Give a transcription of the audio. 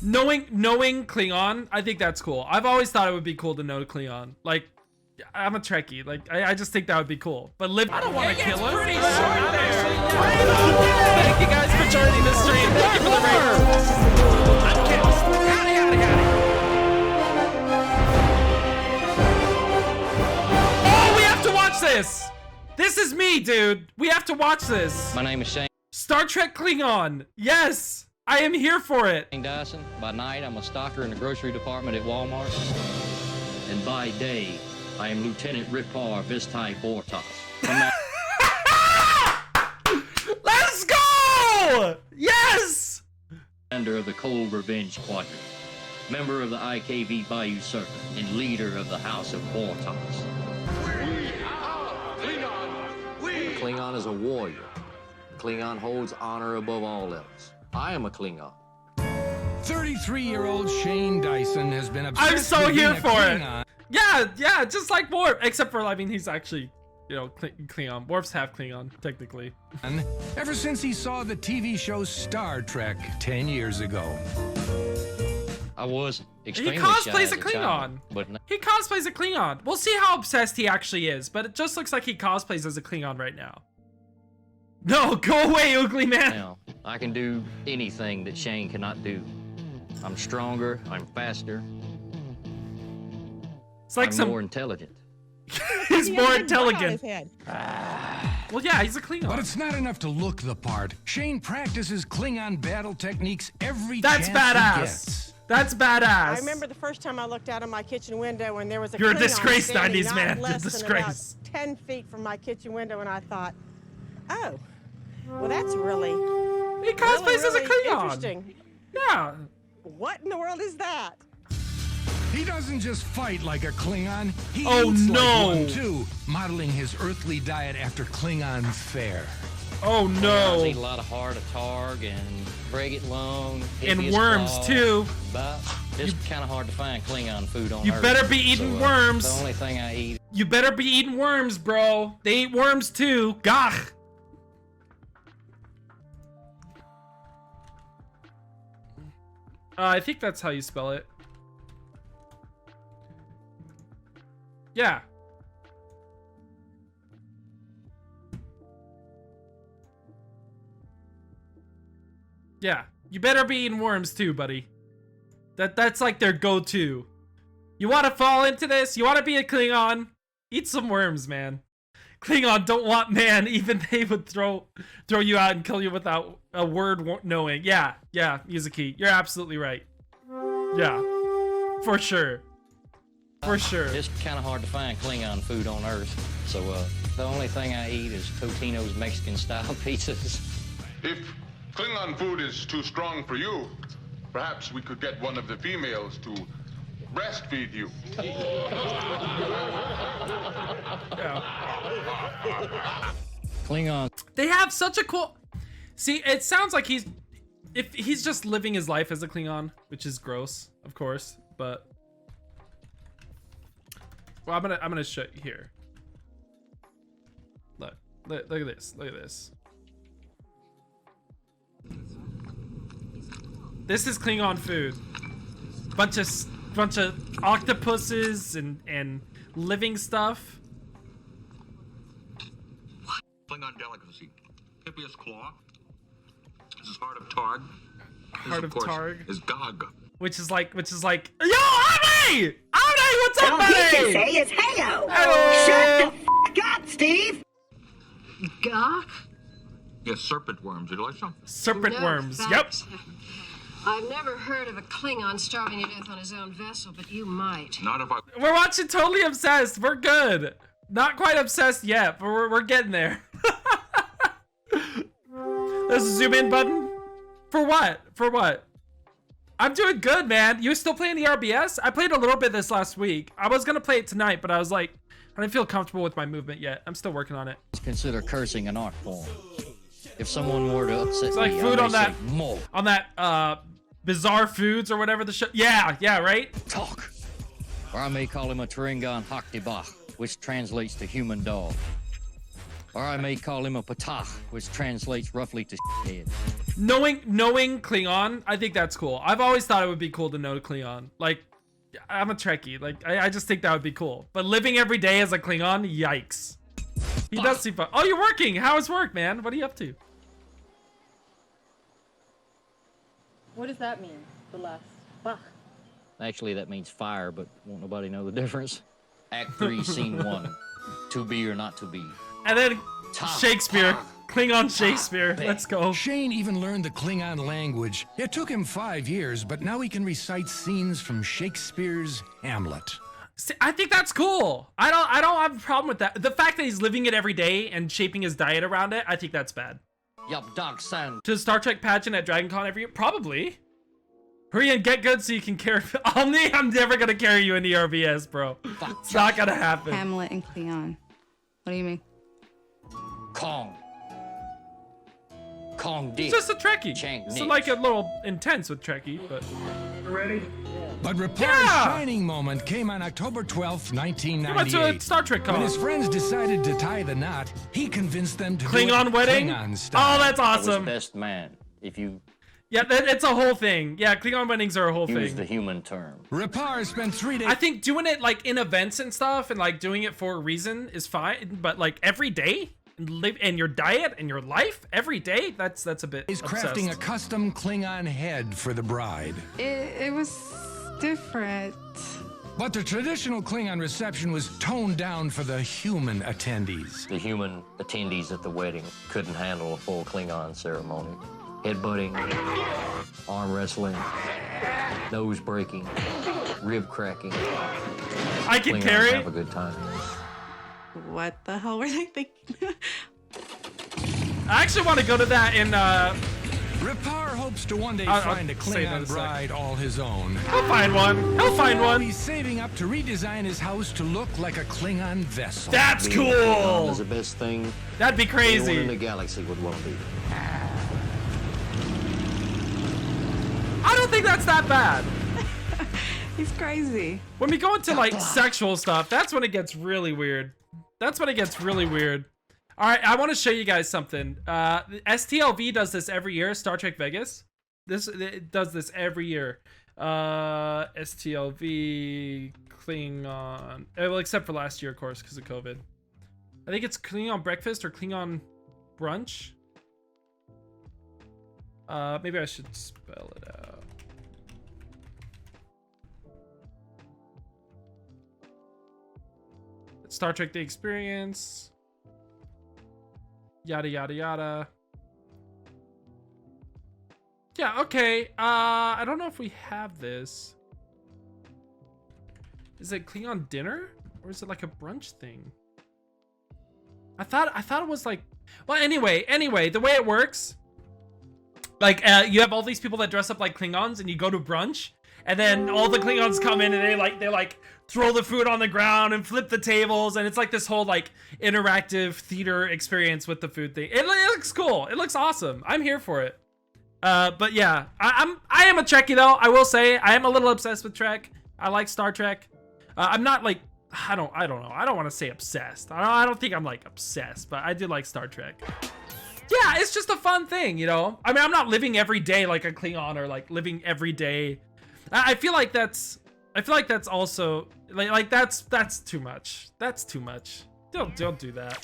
Knowing Klingon, I think that's cool. I've always thought it would be cool to know Klingon. Like, I'm a Trekkie. Like, I just think that would be cool. But I don't want to kill us. Pretty short there. Thank you guys for joining the stream. Thank you for the ratings. I'm kidding. Howdy. Oh, we have to watch this. This is me, dude. We have to watch this. My name is Shane Star Trek Klingon. Yes, I am here for it. Dyson. By night, I'm a stocker in the grocery department at Walmart. And by day, I am Lieutenant Ripar Vistai Bortas. Let's go! Yes! Commander of the Cold Revenge Squadron, member of the IKV Bayou Serpent, and leader of the House of Bortas. Klingon is a warrior. Klingon holds honor above all else. I am a Klingon. 33-year-old Shane Dyson has been obsessed I'm so with here being a for Klingon. it. Yeah, just like Worf. Except for, I mean, he's actually, you know, Klingon. Worf's half Klingon, technically. Ever since he saw the TV show Star Trek 10 years ago. I was He extremely cosplays shy a as child, Klingon. but now He cosplays a Klingon. We'll see how obsessed he actually is, but it just looks like he cosplays as a Klingon right now. No, go away, ugly man. I can do anything that Shane cannot do. I'm stronger, I'm faster, It's like I'm more intelligent. He's He more has a big bug on intelligent. his head. Well, yeah, he's a Klingon. But it's not enough to look the part. Shane practices Klingon battle techniques every That's chance he badass. gets. That's badass. I remember the first time I looked out of my kitchen window and there was a You're a Klingon disgrace, standing 90s not man. less You're a than disgrace. about 10 feet from my kitchen window, and I thought, oh, well, that's really, He cosplays as a really Klingon. interesting. Yeah. What in the world is that? He doesn't just fight like a Klingon, he Oh, eats no. like one too, modeling his earthly diet after Klingon fare. Oh I no. eat a lot of heart of targ and frigate loan. And hideous worms claw, too. But it's kind of hard to find Klingon food on You Earth. better be eating So, worms. The only thing I eat. You better be eating worms, bro. They eat worms too. Gah. I think that's how you spell it. Yeah. Yeah. You better be eating worms too, buddy. That's like their go-to. You want to fall into this? You want to be a Klingon? Eat some worms, man. Klingon don't want man. Even they would throw you out and kill you without a word knowing. Yeah, Yuzuki, you're absolutely right. Yeah, for sure. For sure. It's kind of hard to find Klingon food on Earth. So the only thing I eat is Totino's Mexican-style pizzas. If Klingon food is too strong for you, perhaps we could get one of the females to breastfeed you. Klingon. They have such a cool. See, it sounds like he's just living his life as a Klingon, which is gross, of course. But well, I'm gonna show you here. Look at this. Look at this. This is Klingon food. Bunch of octopuses and living stuff. Klingon delicacy. Hippias claw. This is heart of targ. Heart of targ. Is gog. Which is like, yo, Ami! Ami, what's up, buddy? He can say is hello. Hello. Shut the f*** up, Steve. Gawk? Yes, serpent worms. Would you like some? Serpent No, worms. thanks. Yep. I've never heard of a Klingon starving to death on his own vessel, but you might. Not if I... We're watching Totally Obsessed. We're good. Not quite obsessed yet, but we're getting there. There's a zoom in button. For what? For what? I'm doing good, man. You still playing the RBS? I played a little bit this last week. I was gonna play it tonight, but I was like, I didn't feel comfortable with my movement yet. I'm still working on it. Consider cursing an art form. If someone were to upset It's like me, food I on may that say more. on that Bizarre Foods or whatever the show. Yeah, right. Talk. Or I may call him a Teringon Haktibach, which translates to human dog. Or I may call him a Patach, which translates roughly to head. Knowing Klingon, I think that's cool. I've always thought it would be cool to know Klingon. Like, I'm a Trekkie. Like, I just think that would be cool. But living every day as a Klingon, yikes. He does seem fun. Oh, you're working. How is work, man? What are you up to? What does that mean? The last Bach. Actually, that means fire, but won't nobody know the difference. Act 3, Scene 1. To be or not to be. And then Shakespeare. Klingon Shakespeare. Let's go. Shane even learned the Klingon language. It took him 5 years, but now he can recite scenes from Shakespeare's Hamlet. See, I think that's cool. I don't have a problem with that. The fact that he's living it every day and shaping his diet around it, I think that's bad. Yup, Doc Sound. To Star Trek pageant at DragonCon every year? Probably. Hurry and get good so you can carry. Omni, I'm never gonna carry you in the RVS, bro. It's not gonna happen. Hamlet and Klingon. What do you mean? Kong. Kong D. It's just a Trekkie. Chang It's Nix. like a little intense with Trekkie, but. Ready? But Rapar's Yeah! shining moment came on October 12th, He went to a 1998. Star Trek When con. his friends decided to tie the knot, he convinced them to do Klingon it wedding? Klingon style. Oh, that's I was awesome. best man. If you Yeah, it's a whole thing. Yeah, Klingon weddings are a whole use thing. the human term. Rapar spent 3 days. I think doing it like in events and stuff and like doing it for a reason is fine, but like every day and live in your diet and your life every day, that's a bit He's obsessed. crafting a custom Klingon head for the bride. It was different. But the traditional Klingon reception was toned down for the human attendees. The human attendees at the wedding couldn't handle a full Klingon ceremony. Headbutting, arm wrestling, nose breaking, rib cracking. I can Klingons carry. have a good time. What the hell were they thinking? I actually want to go to that in Rapar hopes to one day I'll find a say that in Klingon a sec. bride all his own. He'll find one. He'll find Now one. he's saving up to redesign his house to look like a Klingon vessel. That's Being a Klingon is cool. the best thing That'd be anyone in the crazy. galaxy would want to be. I don't think that's that bad. He's crazy. When we go into like sexual stuff, that's when it gets really weird. That's when it gets really weird. All right, I want to show you guys something. STLV does this every year. Star Trek Vegas. It does this every year. STLV Klingon. Well, except for last year, of course, because of COVID. I think it's Klingon breakfast or Klingon brunch. Maybe I should spell it out. Star Trek The Experience. Yada yada yada. Yeah, okay. I don't know if we have this. Is it Klingon dinner? Or is it like a brunch thing? I thought it was like, well, anyway, the way it works, like you have all these people that dress up like Klingons and you go to brunch and then all the Klingons come in and they like throw the food on the ground and flip the tables, and it's like this whole like interactive theater experience with the food thing. It looks cool. It looks awesome. I'm here for it. But yeah, I am a Trekkie though. I will say I am a little obsessed with Trek. I like Star Trek. I'm not like, I don't know. I don't want to say obsessed. I don't think I'm like obsessed, but I do like Star Trek. Yeah, it's just a fun thing, you know? I mean, I'm not living every day like a Klingon or like living every day. I feel like that's also like that's too much. That's too much. Don't do that.